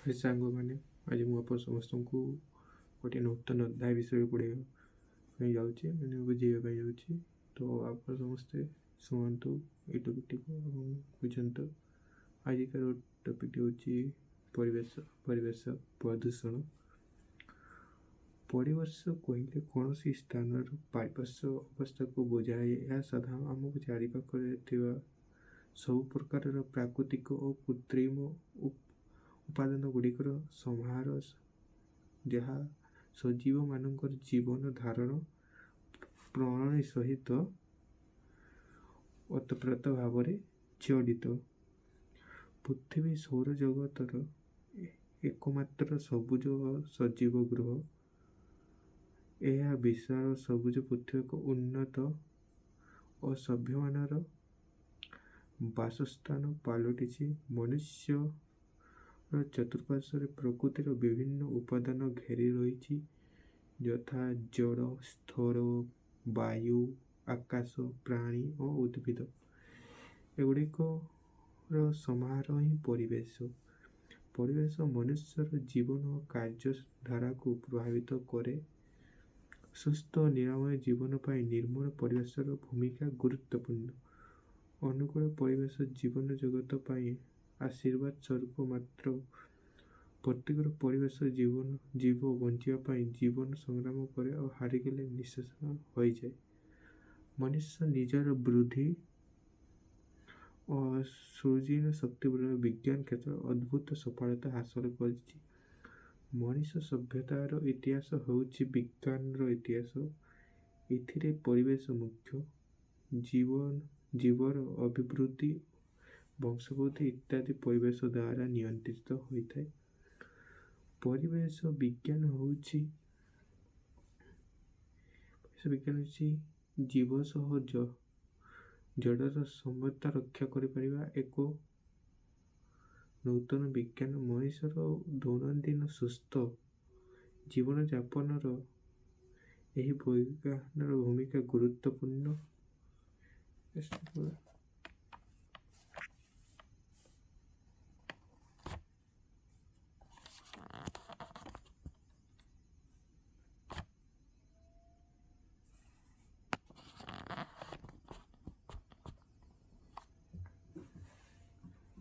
ହେ ସାଙ୍ଗମାନେ, ଆଜି ମୁଁ ଆପଣ ସମସ୍ତଙ୍କୁ ଗୋଟିଏ ନୂତନ ଅଧ୍ୟାୟ ବିଷୟରେ ପଢ଼ାଇବା ପାଇଁ ଯାଉଛି, ବୁଝେଇବା ପାଇଁ ଯାଉଛି। ତ ଆପଣ ସମସ୍ତେ ଶୁଣନ୍ତୁ ଏଇ ଟପିକ୍ଟିକୁ ଏବଂ ବୁଝନ୍ତୁ। ଆଜିକାର ଟପିକ୍ଟି ହେଉଛି ପରିବେଶ ପ୍ରଦୂଷଣ। ପରିବେଶ କହିଲେ କୌଣସି ସ୍ଥାନର ପାରିପାର୍ଶ୍ୱିକ ଅବସ୍ଥାକୁ ବୁଝାଏ। ଏହା ସାଧାରଣତଃ ଆମକୁ ଚାରିପାଖରେ ଥିବା ସବୁ ପ୍ରକାରର ପ୍ରାକୃତିକ ଓ କୃତ୍ରିମ ଉପାଦାନ ଗୁଡ଼ିକର ସମାହାର, ଯାହା ସଜୀବମାନଙ୍କର ଜୀବନ ଧାରଣ ପ୍ରଣାଳୀ ସହିତ ଓତପ୍ରୋତ ଭାବରେ ଜଡ଼ିତ। ପୃଥିବୀ ସୌରଜଗତର ଏକମାତ୍ର ସବୁଜ ସଜୀବ ଗ୍ରହ। ଏହା ବିଶାଳ ସବୁଜ ପୃଥିବୀ ଏକ ଉନ୍ନତ ଓ ସଭ୍ୟମାନର ବାସସ୍ଥାନ ପାଲଟିଛି। ମନୁଷ୍ୟର ଚତୁଃପାର୍ଶ୍ୱରେ ପ୍ରକୃତିର ବିଭିନ୍ନ ଉପାଦାନ ଘେରି ରହିଛି, ଯଥା ଜଳ, ସ୍ଥଳ, ବାୟୁ, ଆକାଶ, ପ୍ରାଣୀ ଓ ଉଦ୍ଭିଦ। ଏଗୁଡ଼ିକର ସମାହାର ହିଁ ପରିବେଶ। ପରିବେଶ ମନୁଷ୍ୟର ଜୀବନ ଓ କାର୍ଯ୍ୟଧାରାକୁ ପ୍ରଭାବିତ କରେ। ସୁସ୍ଥ ଓ ନିରାମୟ ଜୀବନ ପାଇଁ ନିର୍ମଳ ପରିବେଶର ଭୂମିକା ଗୁରୁତ୍ୱପୂର୍ଣ୍ଣ। ଅନୁକୂଳ ପରିବେଶ ଜୀବନ ଜଗତ ପାଇଁ ଆଶୀର୍ବାଦ ସ୍ୱରୂପ। ମାତ୍ର ପ୍ରତ୍ୟେକର ପରିବେଶ ଜୀବ ବଞ୍ଚିବା ପାଇଁ ଜୀବନ ସଂଗ୍ରାମ କରେ ଓ ହାରିଗଲେ ନିଃଶେଷ ହୋଇଯାଏ। ମନୁଷ୍ୟ ନିଜର ବୃଦ୍ଧି ଓ ସୃଜନ ଶକ୍ତି ବଳରେ ବିଜ୍ଞାନ କ୍ଷେତ୍ରରେ ଅଦ୍ଭୁତ ସଫଳତା ହାସଲ କରିଛି। ମଣିଷ ସଭ୍ୟତାର ଇତିହାସ ହେଉଛି ବିଜ୍ଞାନର ଇତିହାସ। ଏଥିରେ ପରିବେଶ ମୁଖ୍ୟ। ଜୀବର ଅଭିବୃଦ୍ଧି, ବଂଶବୃଦ୍ଧି ଇତ୍ୟାଦି ପରିବେଶ ଦ୍ୱାରା ନିୟନ୍ତ୍ରିତ ହୋଇଥାଏ। ପରିବେଶ ବିଜ୍ଞାନ ହେଉଛି ଜୀବ ସହ ଜଡ଼ର ସମତା ରକ୍ଷା କରିପାରିବା ଏକ ନୂତନ ବିଜ୍ଞାନ। ମଣିଷର ଦୈନନ୍ଦିନ ସୁସ୍ଥ ଜୀବନଯାପନର ଏହି ବିଜ୍ଞାନର ଭୂମିକା ଗୁରୁତ୍ୱପୂର୍ଣ୍ଣ।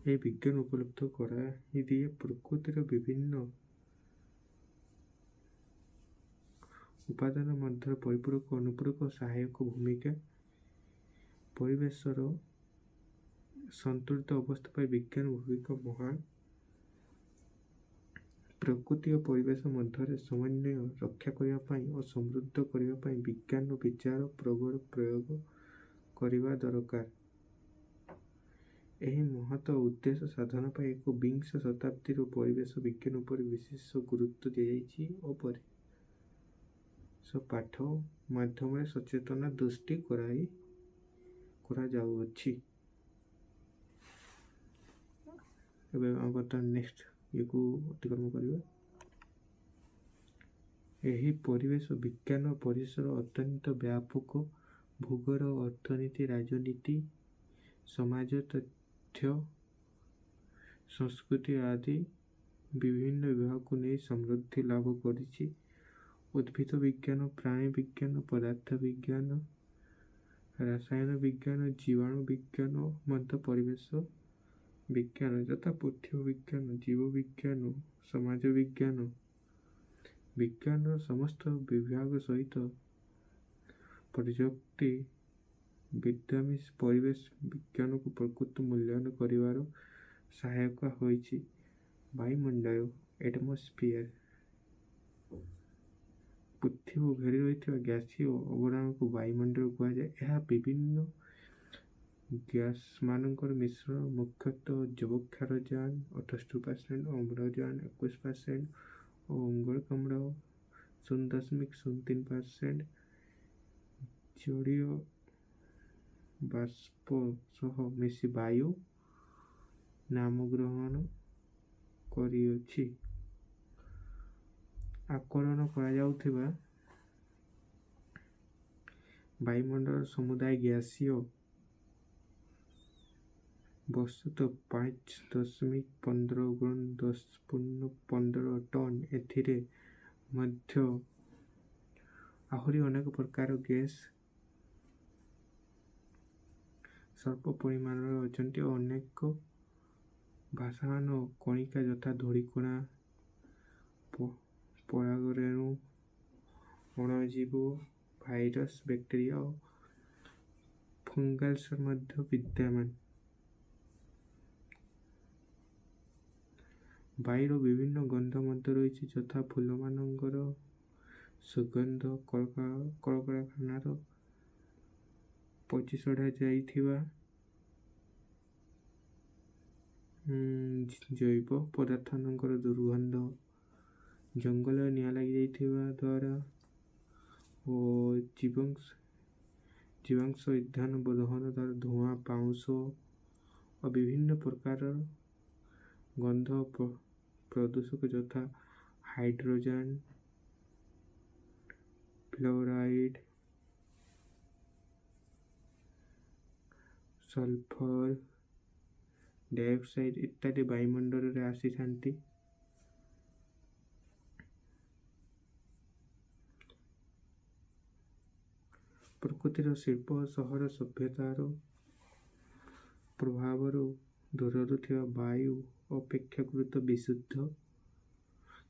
ଏହି ବିଜ୍ଞାନ ଉପଲବ୍ଧ କରାଇଦିଏ ପ୍ରକୃତିର ବିଭିନ୍ନ ଉପାଦାନ ମଧ୍ୟରେ ପରିପୂରକ, ଅନୁପୂରକ, ସହାୟକ ଭୂମିକା। ପରିବେଶର ସନ୍ତୁଳିତ ଅବସ୍ଥା ପାଇଁ ବିଜ୍ଞାନ ଭୂମିକା ମହାନ। ପ୍ରକୃତି ଓ ପରିବେଶ ମଧ୍ୟରେ ସମନ୍ୱୟ ରକ୍ଷା କରିବା ପାଇଁ ଓ ସମୃଦ୍ଧ କରିବା ପାଇଁ ବିଜ୍ଞାନ ବିଚାର ପ୍ରୟୋଗ କରିବା ଦରକାର। ଏହି ମହତ୍ ଉଦ୍ଦେଶ୍ୟ ସାଧନ ପାଇଁ ଏକବିଂଶ ଶତାବ୍ଦୀର ପରିବେଶ ବିଜ୍ଞାନ ଉପରେ ବିଶେଷ ଗୁରୁତ୍ୱ ଦିଆଯାଇଛି ଓ ପରିବେଶ ପାଠ ମାଧ୍ୟମରେ ସଚେତନତା ସୃଷ୍ଟି କରାଯାଉଅଛି। ଏବେ ବର୍ତ୍ତମାନ ନେକ୍ସଟ ଇଏକୁ ଅତିକ୍ରମ କରିବା। ଏହି ପରିବେଶ ବିଜ୍ଞାନ ପରିସର ଅତ୍ୟନ୍ତ ବ୍ୟାପକ। ଭୂଗୋଳ, ଅର୍ଥନୀତି, ରାଜନୀତି, ସମାଜ ତଥ୍ୟ, ସଂସ୍କୃତି ଆଦି ବିଭିନ୍ନ ବିଭାଗକୁ ନେଇ ସମୃଦ୍ଧି ଲାଭ କରିଛି। ଉଦ୍ଭିଦ ବିଜ୍ଞାନ, ପ୍ରାଣୀ ବିଜ୍ଞାନ, ପଦାର୍ଥ ବିଜ୍ଞାନ, ରସାୟନ ବିଜ୍ଞାନ, ଜୀବାଣୁ ବିଜ୍ଞାନ ମଧ୍ୟ ପରିବେଶ ବିଜ୍ଞାନ, ଯଥା ପୃଥ୍ୱୀ ବିଜ୍ଞାନ, ଜୀବ ବିଜ୍ଞାନ, ସମାଜ ବିଜ୍ଞାନ। ବିଜ୍ଞାନର ସମସ୍ତ ବିଭାଗ ସହିତ ପ୍ରଯୁକ୍ତି ବିଦ୍ୟା ପରିବେଶ ବିଜ୍ଞାନକୁ ପ୍ରକୃତ ମୂଲ୍ୟାୟନ କରିବାର ସହାୟକ ହୋଇଛି। ବାୟୁମଣ୍ଡଳ, ଆଟମସ୍ଫିୟର, ପୃଥିବୀକୁ ଘେରି ରହିଥିବା ଗ୍ୟାସୀୟ ଅବଦାନକୁ ବାୟୁମଣ୍ଡଳ କୁହାଯାଏ। ଏହା ବିଭିନ୍ନ ଗ୍ୟାସମାନଙ୍କର ମିଶ୍ରଣ, ମୁଖ୍ୟତଃ ଯବକ୍ଷାରଜାନ 68%, ଅମ୍ଳଜାନ 21% ଓ ଅଙ୍ଗାରକାମ୍ଳ 0.03% ଜଳୀୟ ବାଷ୍ପ ସହ ମିଶି ବାୟୁ ନାମ ଗ୍ରହଣ କରିଅଛି। ଆକଳନ କରାଯାଉଥିବା ବାୟୁମଣ୍ଡଳ ସମୁଦାୟ ଗ୍ୟାସୀୟ ବସ୍ତୁତଃ 5.15 ଟନ୍। ଏଥିରେ ମଧ୍ୟ ଆହୁରି ଅନେକ ପ୍ରକାର ଗ୍ୟାସ୍ ସ୍ୱଳ୍ପ ପରିମାଣରେ ଅଛନ୍ତି ଓ ଅନେକ ଭାସମାନ କଣିକା ଯଥା ଧୂଳିକଣା, ପରାଗରେଣୁ, ଅଣୁଜୀବ, ଭାଇରସ୍, ବ୍ୟାକ୍ଟେରିଆ ଓ ଫଙ୍ଗାଲ୍ସ ମଧ୍ୟ ବିଦ୍ୟମାନ। ବାୟୁର ବିଭିନ୍ନ ଗନ୍ଧ ମଧ୍ୟ ରହିଛି, ଯଥା ଫୁଲମାନଙ୍କର ସୁଗନ୍ଧ, କଳକାରଖାନାର ପଚିସଢ଼ା ଯାଇଥିବା ଜୈବ ପଦାର୍ଥମାନଙ୍କର ଦୁର୍ଗନ୍ଧ, ଜଙ୍ଗଲରେ ନିଆଁ ଲାଗିଯାଇଥିବା ଦ୍ୱାରା ଓ ଜୀବାଂଶ ଇନ୍ଧନ ଦହନ ଦ୍ୱାରା ଧୂଆଁ, ପାଉଁଶ ଓ ବିଭିନ୍ନ ପ୍ରକାରର ଗନ୍ଧ ପ୍ରଦୂଷକ ଯଥା ହାଇଡ୍ରୋଜେନ୍, ଫ୍ଲୋରାଇଡ୍, ସଲଫର ଡାଇଅକ୍ସାଇଡ୍ ଇତ୍ୟାଦି ବାୟୁମଣ୍ଡଳରେ ଆସିଥାନ୍ତି। ପ୍ରକୃତିର ଶିଳ୍ପ ଓ ସହର ସଭ୍ୟତାର ପ୍ରଭାବରୁ ଦୂରରୁ ଥିବା ବାୟୁ ଅପେକ୍ଷାକୃତ ବିଶୁଦ୍ଧ,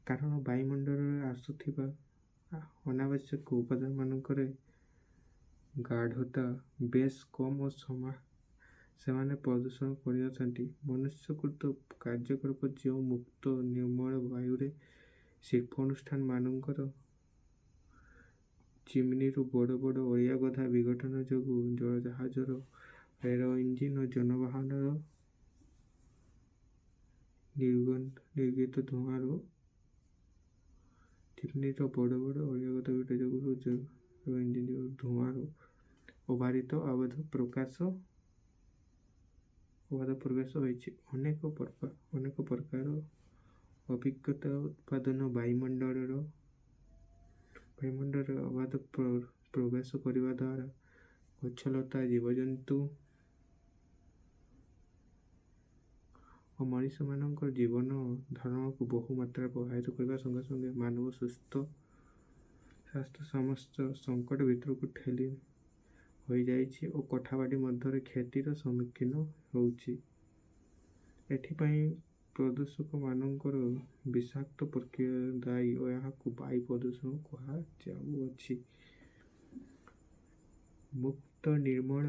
କାରଣ ବାୟୁମଣ୍ଡଳରେ ଆସୁଥିବା ଅନାବଶ୍ୟକ ଉପାଦାନମାନଙ୍କର ଗାଢ଼ତା ବେଶ୍ କମ୍ ଓ ସେମାନେ ପ୍ରଦୂଷଣ କରିନଥାନ୍ତି। ମନୁଷ୍ୟକୃତ କାର୍ଯ୍ୟକଳାପ ଯେଉଁ ମୁକ୍ତ ନିର୍ମଳ ବାୟୁରେ ଶିଳ୍ପାନୁଷ୍ଠାନମାନଙ୍କର ଚିମ୍ନିରୁ ବଡ଼ ବଡ଼ ଅଳିଆ ଗଦା ବିଘଟନ ଯୋଗୁଁ ଜଳଜାହାଜର, ରେଳ ଇଞ୍ଜିନ ଓ ଯାନବାହନର ନିର୍ଗତ ଧୂଆଁରୁ ଚିମ୍ନିର ବଡ଼ ବଡ଼ ଅଳିଆ ଗଦା ବିଘଟନ ଯୋଗୁଁ ରେଳ ଇଞ୍ଜିନର ଧୂଆଁରୁ ଅବାରିତ ଅବାଧ ପ୍ରବେଶ ହୋଇଛି। ଅନେକ ପ୍ରକାର ଅଭିଜ୍ଞତା ଉତ୍ପାଦନ ବାୟୁମଣ୍ଡଳରେ ଅବାଧ ପ୍ରବେଶ କରିବା ଦ୍ୱାରା ଗଛଲତା, ଜୀବଜନ୍ତୁ ଓ ମଣିଷମାନଙ୍କର ଜୀବନ ଧାରଣକୁ ବହୁ ମାତ୍ରାରେ ପ୍ରଭାବିତ କରିବା ସଙ୍ଗେ ସଙ୍ଗେ ମାନବ ସ୍ୱାସ୍ଥ୍ୟ ସମସ୍ତ ସଙ୍କଟ ଭିତରକୁ ଠେଲି ହୋଇଯାଇଛି ଓ କୋଠାବାଡ଼ି ମଧ୍ୟରେ କ୍ଷତିର ସମ୍ମୁଖୀନ ହେଉଛି। ଏଥିପାଇଁ ପ୍ରଦୂଷକମାନଙ୍କର ବିଷାକ୍ତ ପ୍ରକ୍ରିୟା ଦାୟୀ ଓ ଏହାକୁ ବାୟୁ ପ୍ରଦୂଷଣ କୁହାଯାଉଅଛି। ମୁକ୍ତ ନିର୍ମଳ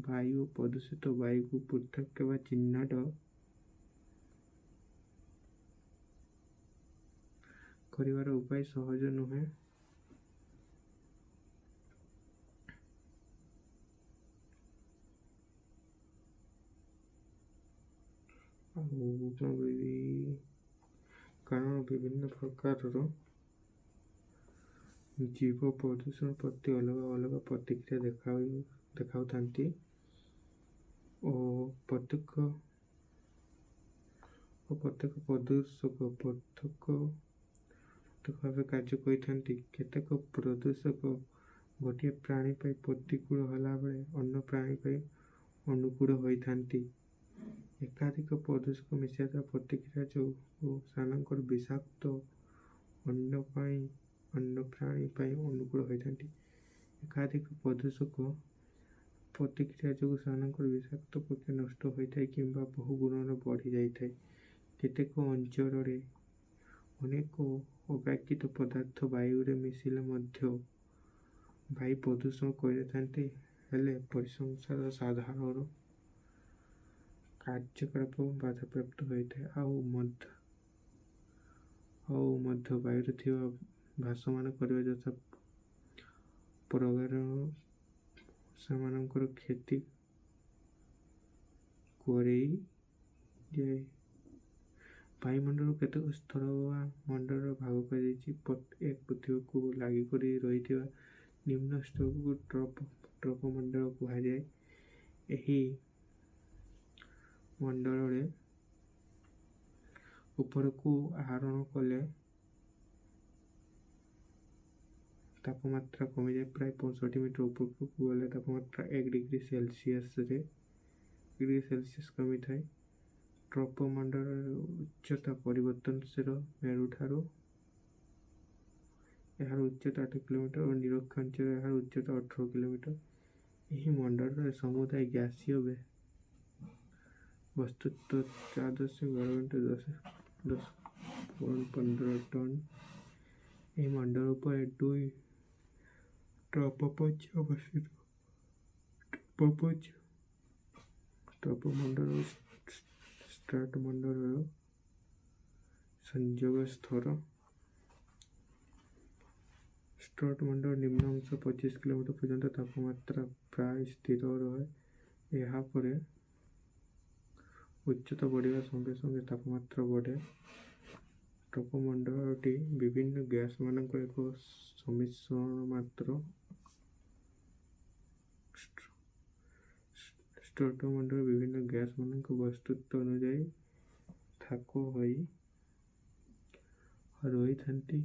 ବାୟୁ ଓ ପ୍ରଦୂଷିତ ବାୟୁକୁ ପୃଥକ୍ ବା ଚିହ୍ନଟ କରିବାର ଉପାୟ ସହଜ ନୁହେଁ। କାରଣ ବିଭିନ୍ନ ପ୍ରକାରର ଜୀବ ପ୍ରଦୂଷଣ ପ୍ରତି ଅଲଗା ଅଲଗା ପ୍ରତିକ୍ରିୟା ଦେଖାଉଥାନ୍ତି ଓ ପ୍ରତ୍ୟେକ ପ୍ରଦୂଷକ ପୃଥକ୍ ଭାବେ କାର୍ଯ୍ୟ କରିଥାନ୍ତି। କେତେକ ପ୍ରଦୂଷକ ଗୋଟିଏ ପ୍ରାଣୀ ପାଇଁ ପ୍ରତିକୂଳ ହେଲାବେଳେ ଅନ୍ୟ ପ୍ରାଣୀ ପାଇଁ ଅନୁକୂଳ ହୋଇଥାନ୍ତି। ଏକାଧିକ ପ୍ରଦୂଷକ ମିଶାଇଥିବା ପ୍ରତିକ୍ରିୟା ଯୋଗୁଁ ସେମାନଙ୍କର ବିଷାକ୍ତ ଅନ୍ୟ ପ୍ରାଣୀ ପାଇଁ ଅନୁକୂଳ ହୋଇଥାନ୍ତି। ଏକାଧିକ ପ୍ରଦୂଷକ ପ୍ରତିକ୍ରିୟା ଯୋଗୁଁ ସେମାନଙ୍କର ବିଷାକ୍ତ ପ୍ରକ୍ରିୟା ନଷ୍ଟ ହୋଇଥାଏ କିମ୍ବା ବହୁ ଗୁଣରେ ବଢ଼ି ଯାଇଥାଏ। କେତେକ ଅଞ୍ଚଳରେ ଅନେକ ଅବାକ୍ଷିତ ପଦାର୍ଥ ବାୟୁରେ ମିଶିଲେ ମଧ୍ୟ ବାୟୁ ପ୍ରଦୂଷଣ କରିନଥାନ୍ତି, ହେଲେ ପରିସଂସାର ସାଧାରଣ କାର୍ଯ୍ୟକଳାପ ବାଧାପ୍ରାପ୍ତ ହୋଇଥାଏ ଆଉ ମଧ୍ୟ ବାୟୁରେ ଥିବା ଭାସମାନ କରିବା ଯଥା ପରାଗରେଣୁ ସେମାନଙ୍କର କ୍ଷତି କରେଇଦିଏ। ବାୟୁମଣ୍ଡଳକୁ କେତେକ ସ୍ଥଳ ବା ମଣ୍ଡଳରେ ଭାଗ କରାଯାଇଛି। ଏକ ପୃଥିବୀକୁ ଲାଗି କରି ରହିଥିବା ନିମ୍ନ ସ୍ତରକୁ ଟ୍ରୋପୋମଣ୍ଡଳ କୁହାଯାଏ। ଏହି ମଣ୍ଡଳରେ ଉପରକୁ ଆରୋହଣ କଲେ ତାପମାତ୍ରା କମିଯାଏ। ପ୍ରାୟ 65 ମିଟର ଉପରକୁ ଗଲେ ତାପମାତ୍ରା 1 ଡିଗ୍ରୀ ସେଲସିୟସରେ सेल्सियस कमी थाए। ट्रोपोमंडल उच्चता परिवर्तनशील मेरुठाରୁ यार उच्चता 8 किलोमीटर और निरक्षांचल यार उच्चता 18 किलोमीटर। यही मंडल समुदाय गैसीय वस्तुत्व 4.11 टन। यह मंडल पर 2 ट्रोपोपज अवस्थित। ट्रोपोमंडल स्ट्राटोमंडल संयोग स्तर। स्ट्राटोमंडल निम्न अंश 25 किलोमीटर पर्यंत तापमात्रा प्राय स्थिर रहे। यहाँ पर उच्चता बढ़िया संगे संगे तापमात्रा बढ़े। ट्रोपोमंडलटी विभिन्न गैस मानक एक सम्मिश्रण मात्र। स्ट्राटोमंडल विभिन्न गैस मानक वस्तुत्व अनुଯାयी थाक होई रही थांती।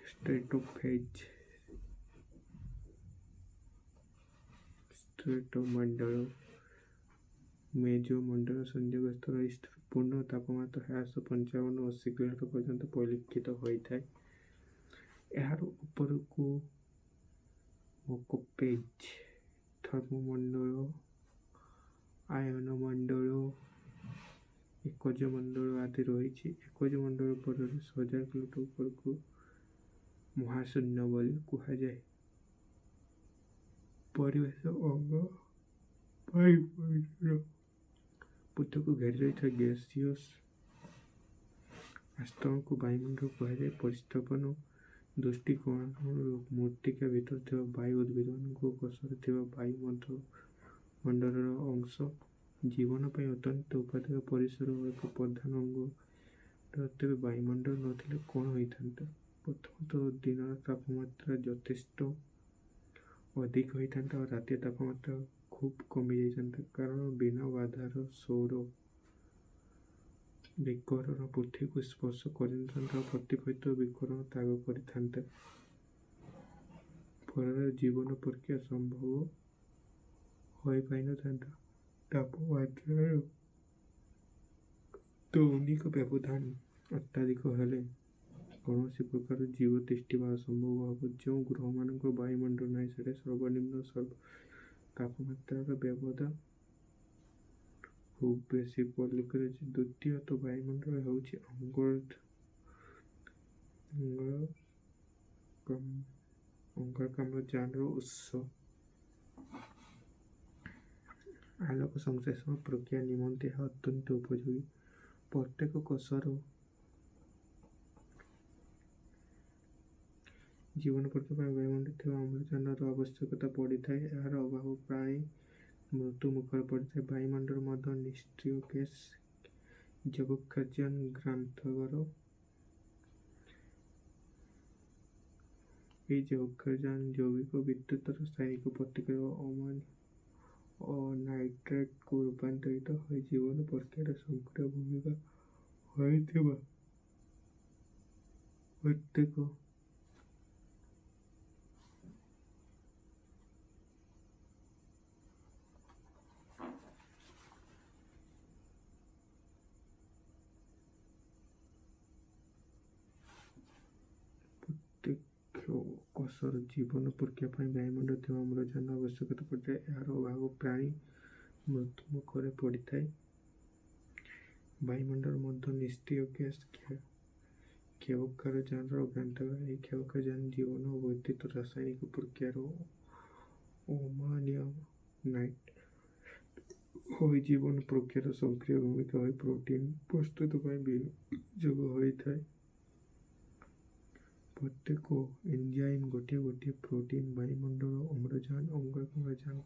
स्ट्रेटोफेज स्ट्रेटोमंडल मेजोमंडल संयोग स्तर पूर्ण तापमात्रा ह्रास 55-80 किलोमीटर पर्यंत परिलक्षित होता है। यार ऊपर को मोकोपेज थर्मोमंडल आयन मंडल एकज मंडल आदि रही। एकज मंडल पर 1000 किलोमीटर ऊपर को महाशून्य बोली कहुए। परिवेश अंग पृथ्वी को घेरी रही गैसियस आस्तरण को वायुमंडल कहुए। परिस्थापन दृष्टिकोण मृत्तिका भीतर थी वायु उद्भिद को कोषरे वायुमंडल अंश जीवन पर अत्यंत उपादेय परिसर एक प्रधान अंग। तेज वायुमंडल नथिले कौन होता। प्रथमतः दिन तापमात्रा यथेष्ट अधिक होता और राति तापमात्रा खूब कमी जाता कारण बिना बाधार सौर विकिरण पृथ्वी को स्पर्श कर प्रतिफलित विकिरण त्याग कर जीवन प्रक्रिया संभव हो पाई न था। तापमात्रा दैनिक व्यवधान अत्याधिक हेले कौन प्रकार जीव तिष्ठा असंभव हम। जो ग्रह मान वायुमंडल ना से सर्वनिम्न तापमात्रार व्यवधान खूब बेसी परिलक्षित। द्वितीय तो वायुमंडल हूँ अंगारकाम्लजान उत्स। आलोक संश्लेषण प्रक्रिया निमंते अत्यंत उपयोगी। प्रत्येक कोषर जीवन प्रक्रिया वायुमंडल थी अम्लजान आवश्यकता पड़ी था। यार अभाव प्राणी मृत्यु मुखर पड़ता है। वायुमंडल मध्य निष्क्रिय गैस जैवोत्सर्जन ग्रंथागार। ये जैवोत्सर्जन जैविक विद्युत रासायनिक प्रतिक्रिया और नाइट्रेट को रूपांतरित हो जीवन प्रक्रिया सक्रिय भूमिका होइथिबा प्रत्येक कोषर जीवन प्रक्रिया वायुमंडल थी अम्लजान आवश्यकता पड़ता है। यार अभाव प्राणी मृत्यु मुखर पड़ी था। वायुमंडल मध्य निष्क्रिय गैस क्षयकारजान ग्रंथागार। यह क्षयकारजान जीवन और विद्युत रासायनिक प्रक्रिया अमान्य नाइट हो जीवन प्रक्रिया सक्रिय भूमिका हो प्रोटीन प्रस्तुत विनियोग होता है। प्रत्येक एंजाइम गोटे गोटे प्रोटीन वायुमंडल अम्लजान अंगारकाम्लजान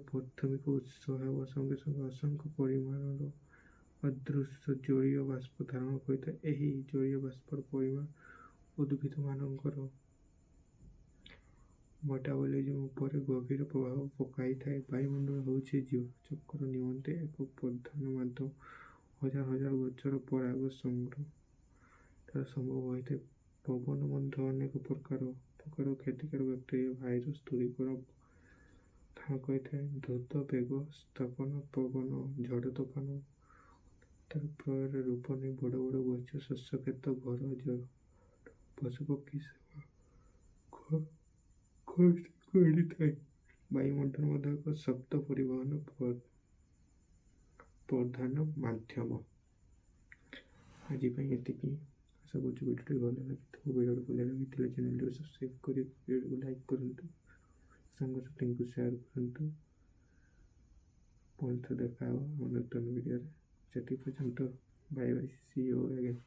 प्राथमिक उत्स होगा संगे संगे असंख्य परिमाण अदृश्य जलीय बाष्प धारण करता है। यही जलीय बाष्पर परिमाण उद्भिद मानकर मेटाबॉलिज्म पर गभीर प्रभाव पकाई था। वायुमंडल हूँ जीवचक्र निमंते एक प्रधान माध्यम। हजार हजार गचर पराग संग्रह संभव होता है। पवन मध्य अनेक प्रकार ପ୍ରକାର କ୍ଷତିକାରକ ବ୍ୟାକ୍ଟେରିଆ ଭାଇରସ୍ ଦୂରୀକରଣ ଧାନ କହିଥାଏ। ଦ୍ରୁତ ବେଗ ସ୍ଥାପନ ପବନ ଝଡ଼ ତୋଫାନ ତାର ପ୍ରୟୋଗରେ ରୂପ ନେଇ ବଡ଼ ବଡ଼ ଗଛ ଶସ୍ୟ କ୍ଷେତ ଘର ଜଳ ପଶୁପକ୍ଷୀ ସେବା କରିଥାଏ। ବାୟୁମଣ୍ଡଳ ମଧ୍ୟ ଏକ ଶକ୍ତ ପରିବହନ ପ୍ରଧାନ ମାଧ୍ୟମ। ଆଜି ପାଇଁ ଏତିକି। ଆଶା କରୁଛି ଭିଡ଼ିଓଟି ଭଲ ଲାଗିଥିବ। ଭିଡ଼ିଓଟି ଭଲ ଲାଗିଥିଲେ ଚ୍ୟାନେଲକୁ ସବସ୍କ୍ରାଇବ୍ କରି ଭିଡ଼ିଓକୁ ଲାଇକ୍ କରନ୍ତୁ, ସାଙ୍ଗସାଥୀଙ୍କୁ ସେୟାର କରନ୍ତୁ। ପୁଣି ଥରେ ଦେଖା ହେବ ଆମ ନୂତନ ଭିଡ଼ିଓରେ। ସେତିକି ପର୍ଯ୍ୟନ୍ତ bye bye, see you again.